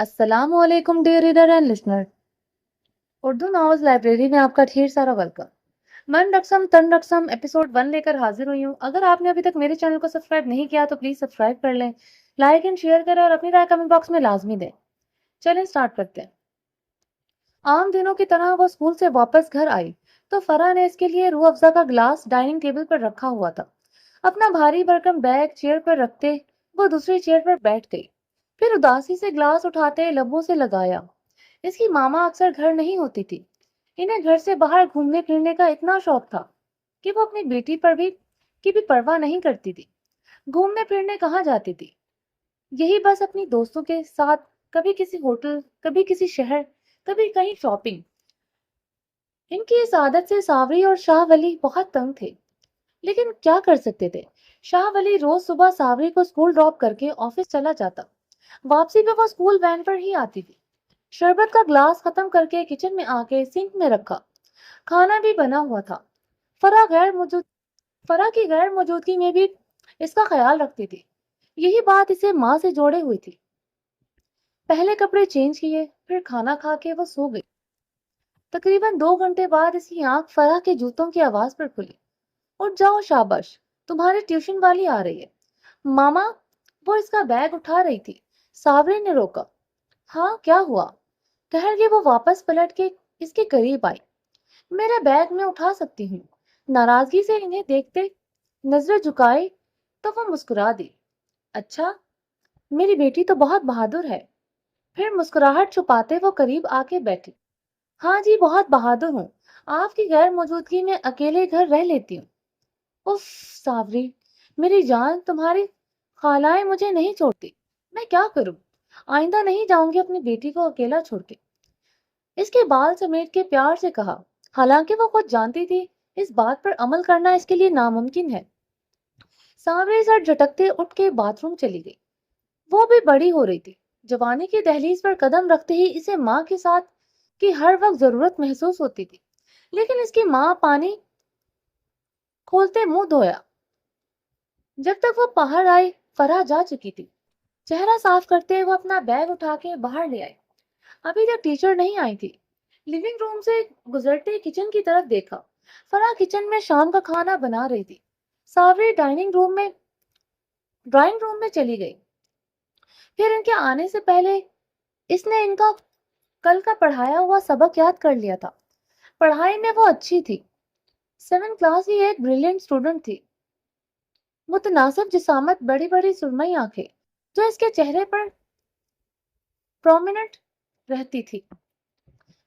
अस्सलाम वालेकुम dear reader and listener. Urdu novels library में आपका ढेर सारा वेलकम। मन रकसम तन रकसम एपिसोड 1 लेकर हाजिर हुई हूँ। अगर आपने अभी तक मेरे चैनल को सब्सक्राइब नहीं किया तो प्लीज सब्सक्राइब कर लें, लाइक एंड शेयर करें और अपनी राय कमेंट बॉक्स में लाजमी दें। चलें स्टार्ट करते हैं। आम दिनों की तरह वो स्कूल से वापस घर आई तो फराह ने इसके लिए रूह अफ़ज़ा का ग्लास डाइनिंग टेबल पर रखा हुआ था। अपना भारी भरकम बैग चेयर पर रखते वो दूसरी चेयर पर बैठ गई। फिर उदासी से ग्लास उठाते लबों से लगाया। इसकी मामा अक्सर घर नहीं होती थी। इन्हें घर से बाहर घूमने फिरने का इतना शौक था कि वो अपनी बेटी पर भी की भी परवाह नहीं करती थी। घूमने फिरने कहाँ जाती थी? यही बस अपनी दोस्तों के साथ, कभी किसी होटल, कभी किसी शहर, कभी कहीं शॉपिंग। इनकी इस आदत से सावरी और शाह वली बहुत तंग थे, लेकिन क्या कर सकते थे। शाह वली रोज सुबह सावरी को स्कूल ड्रॉप करके ऑफिस चला जाता। वापसी पे वो स्कूल वैन पर ही आती थी। शरबत का ग्लास खत्म करके किचन में आके सिंक में रखा। खाना भी बना हुआ था। फरा गैर मौजूद फरा की गैर मौजूदगी में भी इसका ख्याल रखती थी। यही बात इसे माँ से जोड़े हुई थी। पहले कपड़े चेंज किए, फिर खाना खा के वो सो गई। तकरीबन 2 घंटे बाद इसकी आंख फराह के जूतों की आवाज पर खुली। उठ जाओ शाबाश, तुम्हारी ट्यूशन वाली आ रही है। मामा, वो इसका बैग उठा रही थी। सावरी ने रोका। हाँ क्या हुआ? ठहर के वो वापस पलट के इसके करीब आई। मेरा बैग मैं उठा सकती हूँ। नाराजगी से इन्हें देखते नजरें झुकाई तो वो मुस्कुरा दी। अच्छा, मेरी बेटी तो बहुत बहादुर है। फिर मुस्कुराहट छुपाते वो करीब आके बैठी। हाँ जी, बहुत बहादुर हूँ। आपकी गैर मौजूदगी में अकेले घर रह लेती हूँ। उफ सावरी, मेरी जान, तुम्हारी खालाएं मुझे नहीं छोड़ती। मैं क्या करूं? आइंदा नहीं जाऊंगी अपनी बेटी को अकेला छोड़ के। इसके बाल समेट के प्यार से कहा। हालांकि वो खुद जानती थी इस बात पर अमल करना इसके लिए नामुमकिन है। सावरी सर झटकते उठ के बाथरूम चली गई। वो भी बड़ी हो रही थी। जवानी की दहलीज पर कदम रखते ही इसे माँ के साथ की हर वक्त जरूरत महसूस होती थी। लेकिन इसकी माँ पानी खोलते मुंह धोया। जब तक वो बाहर आई फराह जा चुकी थी। चेहरा साफ करते वो अपना बैग उठा के बाहर ले आई। अभी तक टीचर नहीं आई थी। लिविंग रूम से गुजरते किचन की तरफ देखा। फराह किचन में शाम का खाना बना रही थी। सावरी ड्राइंग रूम में चली गई। फिर इनके आने से पहले इसने इनका कल का पढ़ाया हुआ सबक याद कर लिया था। पढ़ाई में वो अच्छी थी। 7th क्लास की एक ब्रिलियंट स्टूडेंट थी। मुतनासिब जिसामत, बड़ी बड़ी सुरमई आंखें जो इसके चेहरे पर प्रोमिनेंट रहती थी।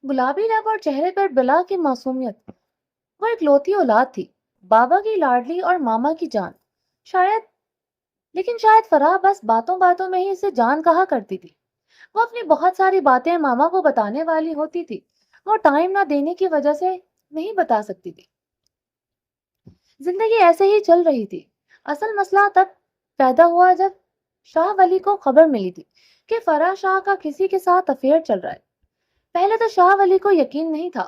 गुलाबी लब और चेहरे पर बिला की मासूमियत। वो इकलौती औलाद थी, बाबा की लाडली और मामा की जान। शायद लेकिन शायद फराह बस बातों बातों में ही इसे जान कहा करती थी। वो अपनी बहुत सारी बातें मामा को बताने वाली होती थी। वो टाइम ना देने की वजह से नहीं बता सकती थी। जिंदगी ऐसे ही चल रही थी। असल मसला तब पैदा हुआ जब शाह वली को खबर मिली थी कि फराह शाह का किसी के साथ अफेयर चल रहा है। पहले तो शाह वली को यकीन नहीं था,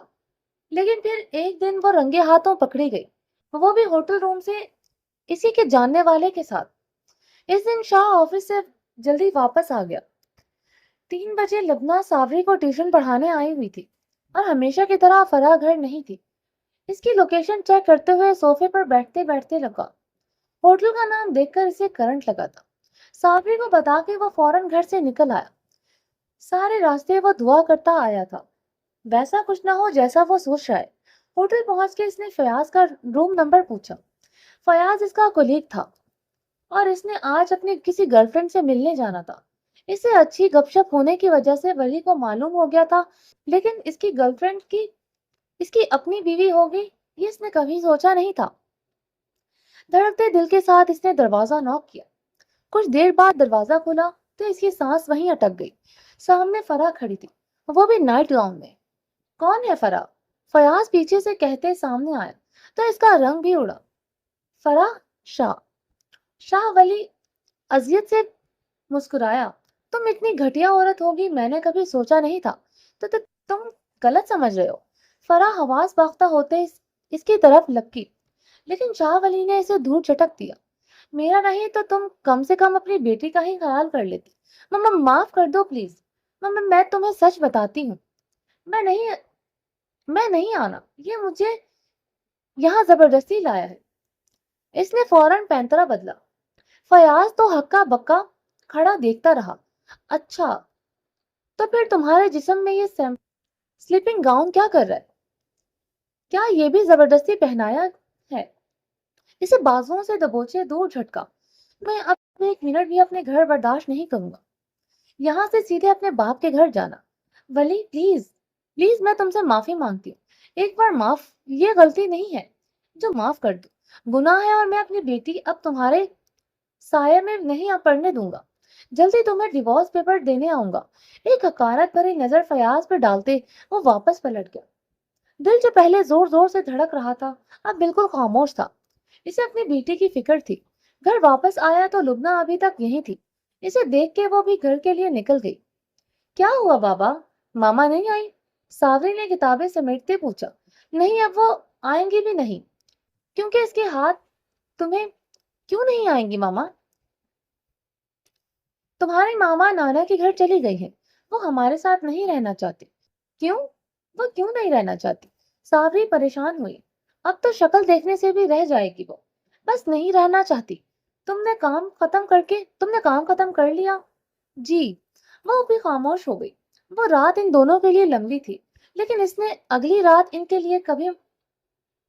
लेकिन फिर एक दिन वो रंगे हाथों पकड़ी गई, वो भी होटल रूम से इसी के जानने वाले के साथ। इस दिन शाह ऑफिस से जल्दी वापस आ गया। 3 बजे लबना सावरी को ट्यूशन पढ़ाने आई हुई थी और हमेशा की तरह फराह घर नहीं थी। इसकी लोकेशन चेक करते हुए सोफे पर बैठते बैठते लगा। होटल का नाम देखकर इसे करंट लगा था। सावरी को बता के वो फौरन घर से निकल आया। सारे रास्ते वो दुआ करता आया था, वैसा कुछ ना हो जैसा वो सोच रहा है। होटल पहुंच के इसने फयाज का रूम नंबर पूछा। फयाज इसका कोलीग था और इसने आज अपनी किसी गर्लफ्रेंड से मिलने जाना था। इसे अच्छी गपशप होने की वजह से वली को मालूम हो गया था, लेकिन इसकी गर्लफ्रेंड की इसकी अपनी बीवी होगी ये इसने कभी सोचा नहीं था। धड़कते दिल के साथ इसने दरवाजा नॉक किया। कुछ देर बाद दरवाजा खुला तो इसकी सांस वहीं अटक गई। सामने फराह खड़ी थी, वो भी नाइट गाउन में। कौन है फराह? फयाज पीछे से कहते सामने आया तो इसका रंग भी उड़ा। फराह शाह। शाह वली अजियत से मुस्कुराया। तुम इतनी घटिया औरत होगी मैंने कभी सोचा नहीं था। तो तुम गलत समझ रहे हो। फराह हवास बाख्ता होते इसकी तरफ लपकी, लेकिन शाह वली ने इसे दूर झटक दिया। मेरा नहीं तो तुम कम से कम अपनी बेटी का ही ख्याल कर लेती। मम्मा माफ कर दो प्लीज। मैं तुम्हें सच बताती हूँ, मैं नहीं मैं नहीं आना, ये मुझे यहाँ जबरदस्ती लाया है। इसने फौरन पैंतरा बदला। फयाज तो हक्का बक्का खड़ा देखता रहा। अच्छा, तो फिर तुम्हारे जिस्म में ये स्लीपिंग गाउन क्या कर रहा है? क्या ये भी जबरदस्ती पहनाया है? इसे बाजुओं से दबोचे दूर झटका। मैं अब एक मिनट भी अपने घर बर्दाश्त नहीं करूंगा। यहाँ से सीधे अपने बाप के घर जाना। वली प्लीज, प्लीज मैं तुमसे माफी मांगती हूँ। एक बार माफ, ये गलती नहीं है जो माफ कर दो। गुनाह है और मैं अपनी बेटी अब तुम्हारे साये में नहीं पढ़ने दूंगा। जल्दी तुम्हें डिवोर्स पेपर देने आऊंगा। एक हकारत भरी नजर फयाज पर डालते वो वापस पलट गया। दिल जो पहले जोर जोर से धड़क रहा था, अब बिल्कुल खामोश था। इसे अपनी बेटी की फिक्र थी। घर वापस आया तो लुबना अभी तक यहीं थी। इसे देख के वो भी घर के लिए निकल गई। क्या हुआ बाबा, मामा नहीं आई? सावरी ने किताबें समेटते पूछा। नहीं, अब वो आएंगी भी नहीं। क्योंकि इसके हाथ तुम्हें क्यों नहीं आएंगी मामा? तुम्हारी मामा नाना के घर चली गई है। वो हमारे साथ नहीं रहना चाहती। क्यों? वो क्यों नहीं रहना चाहती? सावरी परेशान हुई। अब तो शक्ल देखने से भी रह जाएगी वो। बस नहीं रहना चाहती। तुमने काम खत्म कर लिया? जी। वो भी खामोश हो गई। वो रात इन दोनों के लिए लंबी थी, लेकिन इसने अगली रात इनके लिए कभी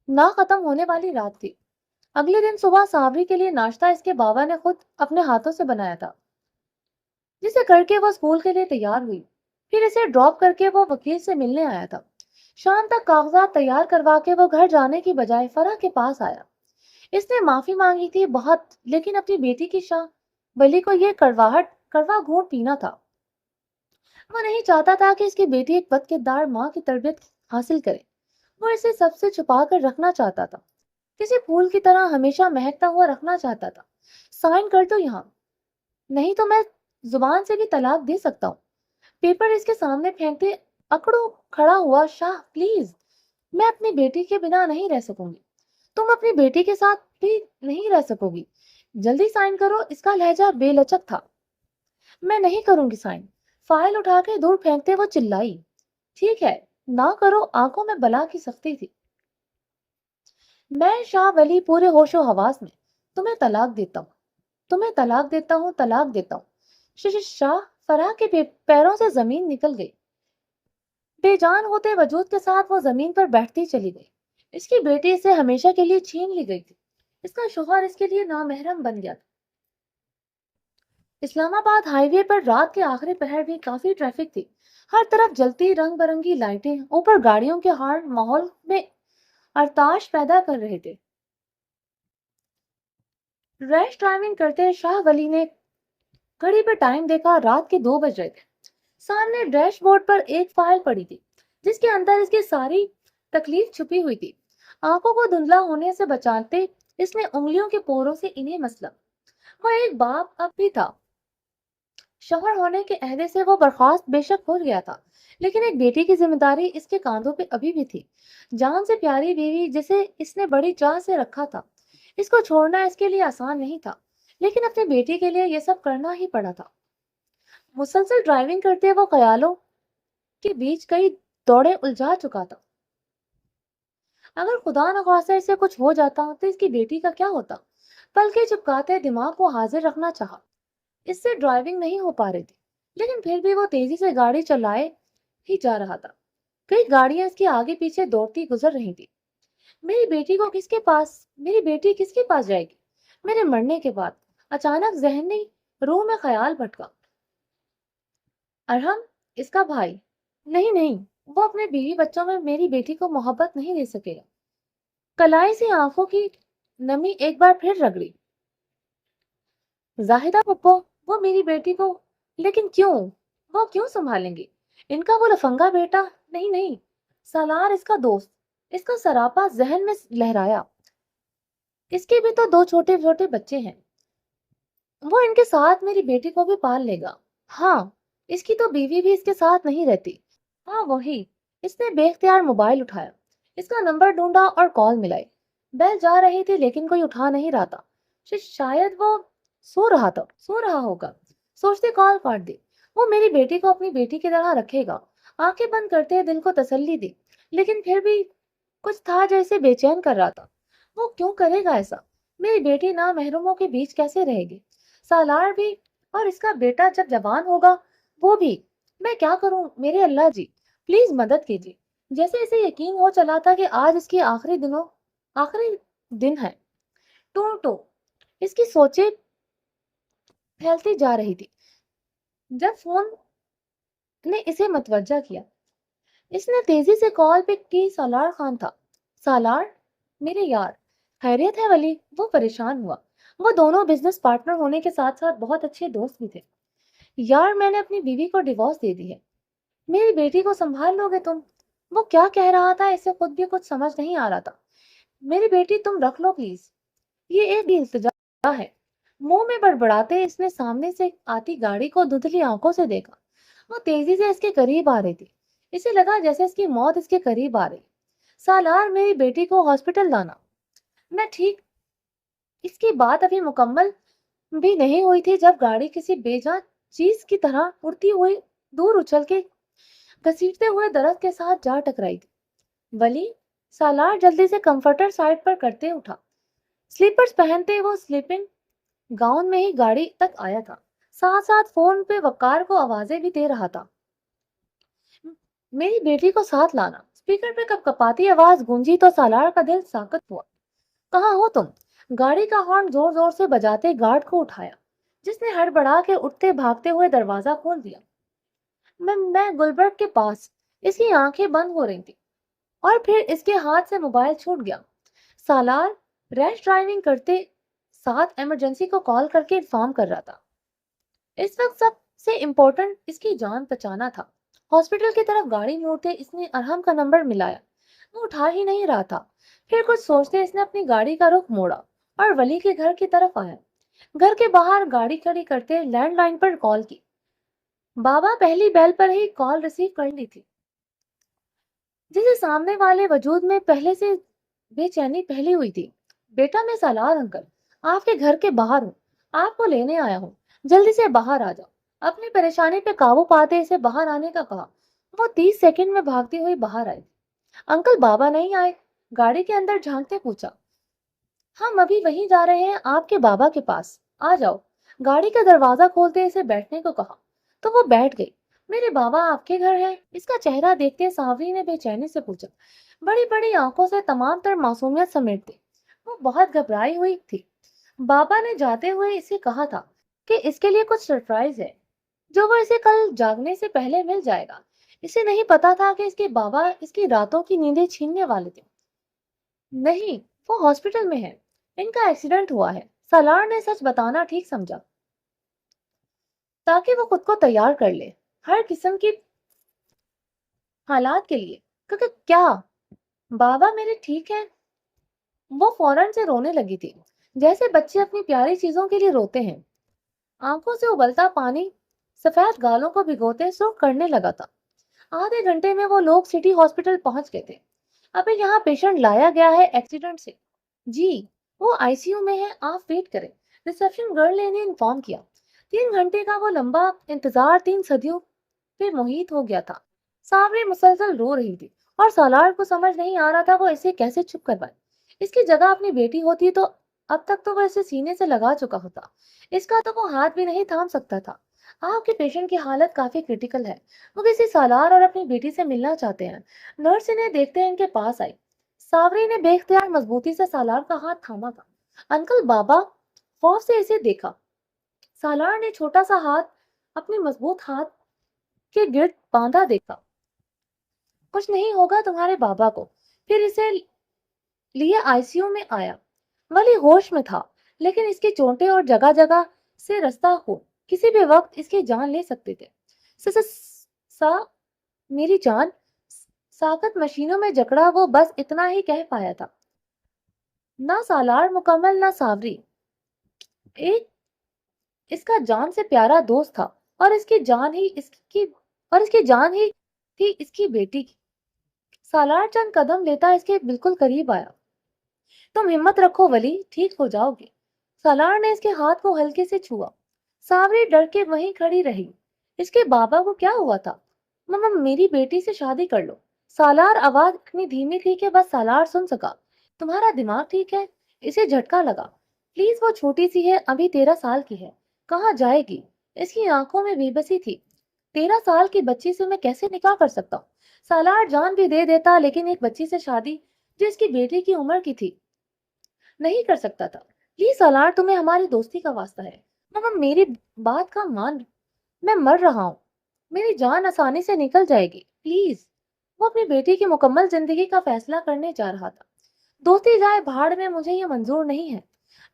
ना खत्म होने वाली रात थी। अगले दिन सुबह सावरी के लिए नाश्ता इसके बाबा ने खुद अपने हाथों से बनाया था, जिसे करके वो स्कूल के लिए तैयार हुई। फिर इसे ड्रॉप करके वो वकील से मिलने आया था। शाम तक कागजात तैयार करवा के वो घर जाने की बजाय फरह के पास आया। इसने माफी मांगी थी बहुत, लेकिन अपनी बेटी की शाह बली को ये कड़वा घूंट पीना था। वो नहीं चाहता था कि इसकी बेटी एक बदकिरदार माँ की तरबियत हासिल करे। वो इसे सबसे छुपा कर रखना चाहता था, किसी फूल की तरह हमेशा महकता हुआ रखना चाहता था। साइन कर दो यहाँ, नहीं तो मैं जुबान से भी तलाक दे सकता हूँ। पेपर इसके सामने फेंकते अकड़ो खड़ा हुआ। शाह प्लीज, मैं अपनी बेटी के बिना नहीं रह सकूंगी। तुम अपनी बेटी के साथ भी नहीं रह सकोगी। जल्दी साइन करो। इसका लहजा बेलचक था। मैं नहीं करूंगी साइन। फाइल उठा के दूर फेंकते वो चिल्लाई। ठीक है, ना करो। आंखों में बला की सख्ती थी। मैं शाह वली पूरे होशो हवास में तुम्हें तलाक देता हूँ, तुम्हें तलाक देता हूँ, तलाक देता हूँ। शाह फराह के पैरों से जमीन निकल गई। बेजान होते वजूद के साथ वो जमीन पर बैठती चली गई। इसकी बेटी इसे हमेशा के लिए छीन ली गई थी। इसका शोहर इसके लिए नामहरम बन गया था। इस्लामाबाद हाईवे पर रात के आखिरी पहर भी काफी ट्रैफिक थी। हर तरफ जलती रंग बिरंगी लाइटें ऊपर गाड़ियों के हॉर्न माहौल में अरताश पैदा कर रहे थे। रैश ड्राइविंग करते शाह वली ने घड़ी पर टाइम देखा। रात के 2 बज रहे थे। सामने डैशबोर्ड पर एक फाइल पड़ी थी, जिसके अंदर इसकी सारी तकलीफ छुपी हुई थी। आंखों को धुंधला होने से बचाते इसने उंगलियों के पोरों से इन्हें मसला। वो एक बाप अब भी था। शौहर होने के अहदे से वो बर्खास्त बेशक हो गया था, लेकिन एक बेटी की जिम्मेदारी इसके कांधों पे अभी भी थी। जान से प्यारी बीवी जिसे इसने बड़ी चाह से रखा था, इसको छोड़ना इसके लिए आसान नहीं था, लेकिन अपनी बेटी के लिए ये सब करना ही पड़ा था। मुसलसल ड्राइविंग करते वो ख्यालों के बीच कई दौड़े उलझा चुका था। अगर खुदा न खास्ता इसे कुछ हो जाता तो इसकी बेटी का क्या होता? पलके चिपकाते दिमाग को हाजिर रखना चाहा। इससे ड्राइविंग नहीं हो पा रही थी, लेकिन फिर भी वो तेजी से गाड़ी चलाए ही जा रहा था। कई गाड़ियां इसके आगे पीछे दौड़ती गुजर रही थी। मेरी बेटी किसके पास जाएगी मेरे मरने के बाद? अचानक जहनी रूह में ख्याल भटका। अरहम, इसका भाई। नहीं नहीं, वो अपने बीवी बच्चों में मेरी बेटी को मोहब्बत नहीं दे सकेगा। कलाई सी आंखों की नमी एक बार फिर रगड़ी। जाहिदा पप्पो, वो मेरी बेटी को, लेकिन क्यों? वो क्यों संभालेंगे? इनका वो लफंगा बेटा? नहीं नहीं, सालार इसका दोस्त। इसका सरापा जहन में लहराया। इसके भी तो 2 छोटे छोटे बच्चे हैं। वो इनके साथ मेरी बेटी को भी पाल लेगा। हाँ, इसकी तो बीवी भी इसके साथ नहीं रहती। हाँ वही। इसने बेख्तियार मोबाइल उठाया, इसका नंबर ढूंढा और कॉल मिलाई। बेल जा रही थी लेकिन कोई उठा नहीं रहा था। शायद वो सो रहा होगा। सोचते कॉल काट दी। وہ میری بیٹی کو اپنی بیٹی کی طرح رکھے گا۔ آنکھیں بند کرتے دل کو تسلی دی، لیکن پھر بھی کچھ تھا جو اسے بے چین کر رہا تھا۔ وہ کیوں کرے گا ایسا؟ میری بیٹی نا محروموں کے بیچ کیسے رہے گی؟ سالار بھی، اور اس کا بیٹا جب جوان ہوگا وہ بھی۔ میں کیا کروں میرے اللہ جی، پلیز مدد کیجیے۔ جیسے اسے یقین ہو چلا تھا کہ آج اس کی آخری دن ہے۔ ٹو ٹو اس کی سوچیں پھیلتی جا رہی تھی جب فون نے اسے متوجہ کیا۔ اس نے تیزی سے کال پک کی۔ سالار خان تھا۔ سالار میرے یار، خیریت ہے ولی؟ وہ پریشان ہوا۔ وہ دونوں بزنس پارٹنر ہونے کے ساتھ ساتھ بہت اچھے دوست بھی تھے۔ یار میں نے اپنی بیوی کو ڈیورس دے دی ہے، میری بیٹی کو سنبھال لو گے تم؟ وہ کیا کہہ رہا تھا اسے خود بھی کچھ سمجھ نہیں آ رہا تھا۔ میری بیٹی تم رکھ لو پلیز، یہ ایک التجا ہے۔ منہ میں بڑبڑاتے اس نے سامنے سے آتی گاڑی کو دھندلی آنکھوں سے دیکھا۔ وہ تیزی سے اس کے قریب آ رہی تھی۔ اسے لگا جیسے اس کی موت اس کے قریب آ رہی۔ سالار میری بیٹی کو ہاسپٹل لانا۔ میں ٹھیک۔ اس کی بات ابھی مکمل بھی نہیں ہوئی تھی جب گاڑی کسی بے جان چیز کی طرح اڑتی ہوئی دور اچھل کے گھسیٹتے ہوئے درخت کے ساتھ جا ٹکرائی تھی۔ ولی سالار جلدی سے کمفرٹر سائڈ پر کرتے اٹھا۔ سلیپرز پہنتے وہ سلیپنگ گاؤن میں ہی گاڑی تک آیا تھا، ساتھ ساتھ فون پہ وقار کو آوازیں بھی دے رہا تھا۔ میری بیٹی کو ساتھ لانا۔ اسپیکر پہ کپ کپاتی آواز گونجی تو سالار کا دل ساکت ہوا۔ کہاں ہو تم؟ گاڑی کا ہارن زور زور سے بجاتے گارڈ کو اٹھایا، جس نے ہڑبڑا کے اٹھتے بھاگتے ہوئے دروازہ کھول دیا۔ میں گلبرگ کے پاس۔ اس کی آنکھیں بند ہو رہی تھی اور پھر اس کے ہاتھ سے موبائل چھوٹ گیا۔ سالار ریش ڈرائیونگ کرتے ساتھ ایمرجنسی کو کال کر کے انفارم کر رہا تھا۔ اس وقت سب سے امپورٹنٹ اس کی جان بچانا تھا۔ ہاسپٹل کی طرف گاڑی موڑتے اس نے ارحم کا نمبر ملایا، وہ اٹھا ہی نہیں رہا تھا۔ پھر کچھ سوچتے اس نے اپنی گاڑی کا رخ موڑا اور ولی کے گھر کی طرف آیا۔ گھر کے باہر گاڑی کھڑی کرتے لینڈ لائن پر کال کی۔ بابا پہلی بیل پر ہی کال ریسیو کر لی تھی، جسے سامنے والے وجود میں پہلے سے بے چینی پھیلی ہوئی تھی۔ بیٹا میں سالار انکل، آپ کے گھر کے باہر ہوں، آپ کو لینے آیا ہوں، جلدی سے باہر آ جاؤ۔ اپنی پریشانی پہ قابو پاتے اسے باہر آنے کا کہا۔ وہ 30 سیکنڈ میں بھاگتی ہوئی باہر آئی۔ انکل بابا نہیں آئے؟ گاڑی کے اندر جھانکتے پوچھا۔ ہم ابھی وہیں جا رہے ہیں آپ کے بابا کے پاس، آ جاؤ۔ گاڑی کا دروازہ کھولتے اسے بیٹھنے کو کہا تو وہ بیٹھ گئی۔ میرے بابا آپ کے گھر ہے؟ اس کا چہرہ دیکھتے ساوری نے بے چینی سے پوچھا، بڑی بڑی آنکھوں سے تمام تر معصومیت سمیٹتے۔ وہ بہت گھبرائی ہوئی تھی۔ بابا نے جاتے ہوئے اسے کہا تھا کہ اس کے لیے کچھ سرپرائز ہے جو وہ اسے کل جاگنے سے پہلے مل جائے گا۔ اسے نہیں پتا تھا کہ اس کے بابا اس کی راتوں کی نیندیں چھیننے والے تھے۔ نہیں، وہ ہاسپٹل میں ہے، ان کا ایکسیڈنٹ ہوا ہے۔ سالار نے سچ بتانا ٹھیک سمجھا تاکہ وہ خود کو تیار کر لے ہر قسم کی حالات کے لیے۔ کیا بابا میرے ٹھیک ہے؟ وہ فوراً سے رونے لگی تھی، جیسے بچے اپنی پیاری چیزوں کے لیے روتے ہیں۔ آنکھوں سے ابلتا پانی سفید گالوں کو بھگوتے سرخ کرنے لگا تھا۔ آدھے گھنٹے میں وہ لوگ سٹی ہاسپٹل پہنچ گئے تھے۔ ابھی یہاں پیشنٹ لایا گیا ہے ایکسیڈنٹ سے۔ جی، وہ آئی سی یو میں ہے، آپ ویٹ کریں، ریسیپشن گرل نے انفارم کیا۔ 3 گھنٹے کا وہ لمبا انتظار 3 صدیوں پہ محیط ہو گیا تھا۔ ساوری مسلسل رو رہی تھی اور سالار کو سمجھ نہیں آ رہا تھا وہ اسے کیسے چپ کروائے۔ اس کی جگہ اپنی بیٹی ہوتی تو اب تک تو وہ اسے سینے سے لگا چکا ہوتا۔ اس کا تو وہ ہاتھ بھی نہیں تھام سکتا تھا۔ آپ کے پیشنٹ کی حالت کافی کریٹیکل ہے، وہ کسی سالار اور اپنی بیٹی سے ملنا چاہتے ہیں۔ نرس انہیں دیکھتے ان کے پاس آئی۔ ساوری نے بے اختیار مضبوطی سے سالار کا ہاتھ تھاما تھا۔ انکل بابا خوف سے اسے دیکھا۔ سالار نے چھوٹا سا ہاتھ اپنے مضبوط ہاتھ کے گرد باندھا دیکھا۔ کچھ نہیں ہوگا تمہارے بابا کو۔ پھر اسے لیے آئی سی یو میں آیا۔ ولی ہوش میں تھا، لیکن اس کی چونٹیں اور جگہ جگہ سے رستہ ہو کسی بھی وقت اس کی جان لے سکتے تھے۔ سا میری جان، ساکت مشینوں میں جکڑا وہ بس اتنا ہی کہہ پایا تھا۔ نہ سالار مکمل نہ ساوری۔ ایک اس کا جان سے پیارا دوست تھا اور اس کی جان ہی تھی اس کی بیٹی کی۔ سالار چند قدم لیتا اس کے بالکل قریب آیا۔ تم ہمت رکھو ولی، ٹھیک ہو جاؤ گے۔ سالار نے اس کے ہاتھ کو ہلکے سے چھوا۔ ساوری ڈر کے وہیں کھڑی رہی۔ اس کے بابا کو کیا ہوا تھا؟ مما میری بیٹی سے شادی کر لو۔ سالار آواز اتنی دھیمی تھی کہ بس سالار سن سکا۔ تمہارا دماغ ٹھیک ہے؟ اسے جھٹکا لگا۔ پلیز وہ چھوٹی سی ہے، ابھی 13 سال کی ہے، کہاں جائے گی؟ اس کی آنکھوں میں بے بسی تھی۔ 13 سال کی بچی سے میں کیسے نکاح کر سکتا ہوں؟ سالار جان بھی دے دیتا لیکن ایک بچی سے شادی جو اس کی بیٹی کی عمر کی تھی نہیں کر سکتا تھا۔ پلیز سالار، تمہیں ہماری دوستی کا واسطہ ہے، مما میری بات کا مان، میں مر رہا ہوں، میری جان آسانی سے نکل جائے گی، پلیز۔ وہ اپنی بیٹی کی مکمل زندگی کا فیصلہ کرنے جا رہا تھا۔ دوستی جائے بھاڑ میں، مجھے یہ منظور نہیں ہے۔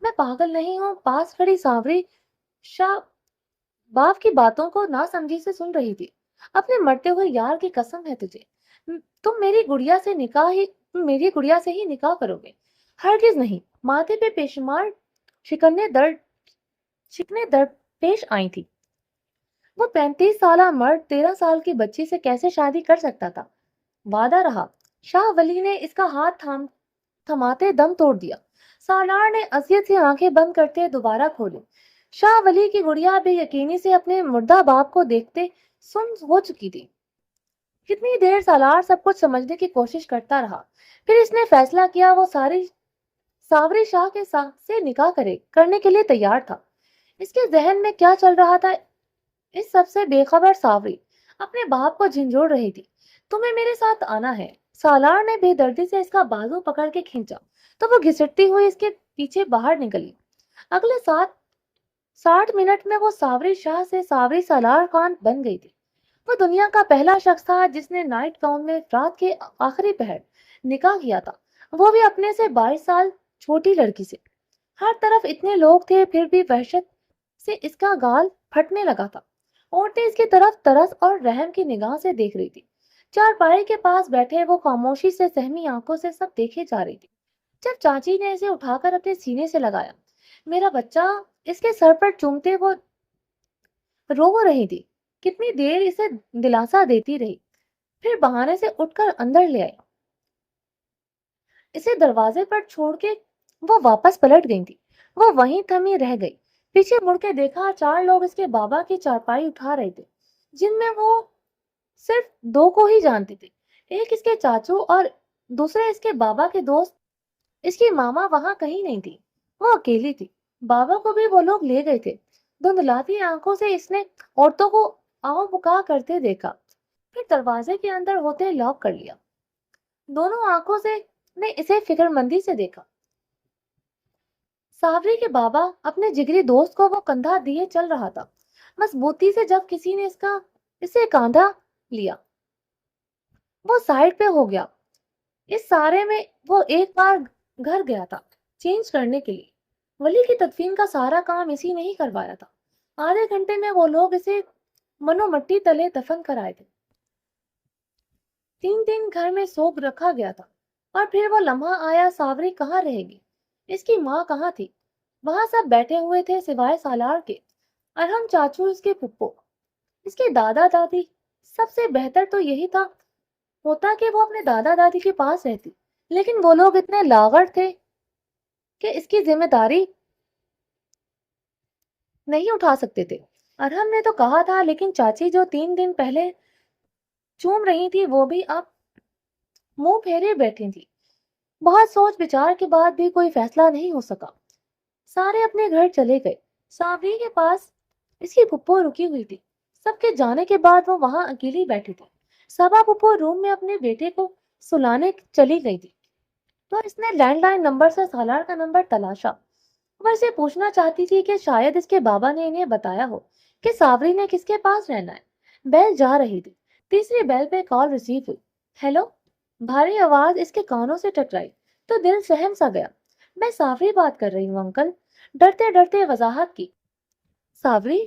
میں پاگل نہیں ہوں۔ پاس کھڑی سانوری شاہ باپ کی باتوں کو نہ سمجھی سے سن رہی تھی۔ اپنے مرتے ہوئے یار کی قسم ہے تجھے، تم میری گڑیا سے ہی نکاح کرو گے؟ ہرگز نہیں۔ ماتھے پہ پیشمار شکنے درد پیش آئی تھی۔ وہ 35 سالہ مرد 13 سال کی بچی سے کیسے شادی کر سکتا تھا؟ وعدہ رہا۔ شاہ ولی نے اس کا ہاتھ تھماتے دم توڑ دیا۔ سالار نے اذیت سے آنکھیں بند کرتے دوبارہ کھولی۔ شاہ ولی کی گڑیا بے یقینی سے اپنے مردہ باپ کو دیکھتے سن ہو چکی تھی۔ کتنی دیر سالار سب کچھ سمجھنے کی کوشش کرتا رہا، پھر اس نے فیصلہ کیا۔ وہ ساوری شاہ کے سے نکاح کرنے کے لیے تیار تھا۔ اس کے ذہن میں کیا چل رہا تھا؟ اس سب سے بے خبر ساوری اپنے باپ کو جھنجھوڑ رہی تھی۔ تمہیں میرے ساتھ آنا ہے۔ سالار نے بے دردی سے اس کا بازو پکڑ کے کھینچا تو وہ گھسٹتی ہوئی اس کے پیچھے باہر نکلی۔ اگلے 60 منٹ میں وہ ساوری شاہ سے ساوری سالار خان بن گئی تھی۔ وہ دنیا کا پہلا شخص تھا جس نے نائٹ گاؤن میں رات کے آخری پہر نکاح کیا تھا، وہ بھی اپنے سے 22 سال چھوٹی لڑکی سے۔ ہر طرف اتنے لوگ تھے، پھر بھی وحشت سے اس کا گال پھٹنے لگا تھا۔ عورتیں اس کی طرف ترس اور رحم کی نگاہ سے دیکھ رہی تھی۔ چارپائی کے پاس بیٹھے وہ خاموشی سے سہمی آنکھوں سے سب دیکھے جا رہی تھی۔ جب چاچی نے اسے اٹھا کر اپنے سینے سے لگایا، میرا بچہ، اس کے سر پر چومتے وہ رو رہی تھی۔ کتنی دیر اسے دلاسا دیتی رہی، پھر بہانے سے اٹھ کر اندر لے آئی۔ اسے دروازے پر چھوڑ کے وہ واپس پلٹ گئی تھی۔ وہ وہیں تھمی رہ گئی۔ پیچھے مڑ کے دیکھا، 4 لوگ اس کے بابا کی چارپائی اٹھا رہے تھے، جن میں وہ صرف 2 کو ہی جانتی تھی۔ ایک اس کے چاچو اور دوسرے اس کے بابا کے دوست۔ اس کی ماما وہاں کہیں نہیں تھی، وہ اکیلی تھی۔ بابا کو بھی وہ لوگ لے گئے تھے۔ دھندلاتی آنکھوں سے اس نے عورتوں کو آؤ بکا کرتے دیکھا، پھر دروازے کے اندر ہوتے لاک کر لیا۔ دونوں آنکھوں سے نے اسے فکر مندی سے دیکھا۔ ساوری کے بابا اپنے جگری دوست کو وہ کندھا دیے چل رہا تھا۔ مضبوطی سے جب کسی نے اسے کاندھا لیا، وہ سائڈ پہ ہو گیا۔ اس سارے میں وہ ایک بار گھر گیا تھا چینج کرنے کے لیے۔ ولی کی تدفین کا سارا کام اسی نے ہی کروایا تھا۔ آدھے گھنٹے میں وہ لوگ اسے منو مٹی تلے دفن کرائے تھے۔ 3 دن گھر میں سوگ رکھا گیا تھا، اور پھر وہ لمحہ آیا، ساوری کہاں رہے گی؟ اس کی ماں کہاں تھی؟ وہاں سب بیٹھے ہوئے تھے سوائے سالار کے، ارہم چاچو، اس کے پھپھو، اس کے دادا دادی۔ سب سے بہتر تو یہی ہوتا کہ وہ اپنے دادا دادی کے پاس رہتی، لیکن وہ لوگ اتنے لاغر تھے کہ اس کی ذمہ داری نہیں اٹھا سکتے تھے۔ ارہم نے تو کہا تھا، لیکن چاچی جو 3 دن پہلے چوم رہی تھی وہ بھی اب منہ پھیرے بیٹھی تھی۔ بہت سوچ بچار کے بعد بھی کوئی فیصلہ نہیں ہو سکا۔ سارے اپنے گھر چلے گئے۔ ساوری کے پاس اس کی پھپھو رکی ہوئی تھی۔ سب کے جانے کے بعد وہ وہاں اکیلی بیٹھی تھی۔ سبا پھپھو روم میں اپنے بیٹے کو سلانے چلی گئی تھی، تو اس نے لینڈ لائن نمبر سے سالار کا نمبر تلاشا۔ وہ اسے پوچھنا چاہتی تھی کہ شاید اس کے بابا نے انہیں بتایا ہو کہ ساوری نے کس کے پاس رہنا ہے۔ بیل جا رہی تھی۔ تیسری بیل پہ کال ریسیو ہوئی۔ ہیلو۔ بھاری آواز اس کے کانوں سے ٹکرائی تو دل سہم سا گیا۔ میں ساوری بات کر رہی ہوں انکل، ڈرتے ڈرتے وضاحت کی۔ ساوری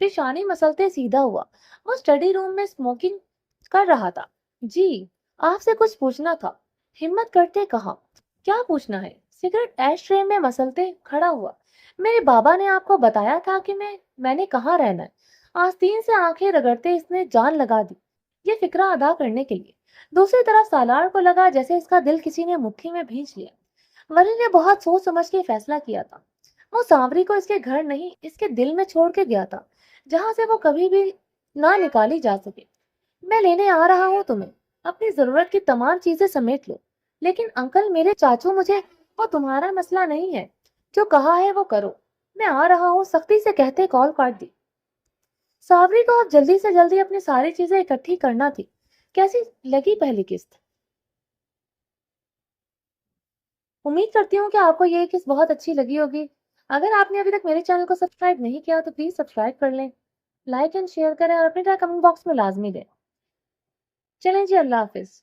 پیشانی مسلتے سیدھا ہوا۔ وہ اسٹڈی روم میں اسموکنگ کر رہا تھا۔ جی، آپ سے کچھ پوچھنا تھا، ہمت کرتے کہا۔ کیا پوچھنا ہے؟ سگریٹ ایش ٹرے میں مسلتے کھڑا ہوا۔ میرے بابا نے آپ کو بتایا تھا کہ میں نے کہاں رہنا ہے۔ آستین سے آنکھیں رگڑتے اس نے جان لگا دی یہ فکرہ ادا کرنے کے لیے۔ دوسری طرف سالار کو لگا جیسے اس کا دل کسی نے مٹھی میں بھینچ لیا۔ ولی نے بہت سوچ سمجھ کے فیصلہ کیا تھا۔ وہ ساوری کو اس کے گھر نہیں، اس کے دل میں چھوڑ کے گیا تھا، جہاں سے وہ کبھی بھی ना निकाली जा सके। मैं लेने आ रहा हूँ तुम्हें, अपनी जरूरत की तमाम चीजें समेट लो। लेकिन अंकल, मेरे चाचू मुझे, वो तुम्हारा मसला नहीं है, जो कहा है वो करो। मैं आ रहा हूँ, सख्ती से कहते कॉल काट दी। सावरी को अब जल्दी से जल्दी अपनी सारी चीजें इकट्ठी करना थी। कैसी लगी पहली किस्त? उम्मीद करती हूँ कि आपको ये किस्त बहुत अच्छी लगी होगी। अगर आपने अभी तक मेरे चैनल को सब्सक्राइब नहीं किया तो प्लीज सब्सक्राइब कर लें, लाइक एंड शेयर करें और अपनी राय कमेंट बॉक्स में लाजमी दें। चलें जी, अल्लाह हाफिज।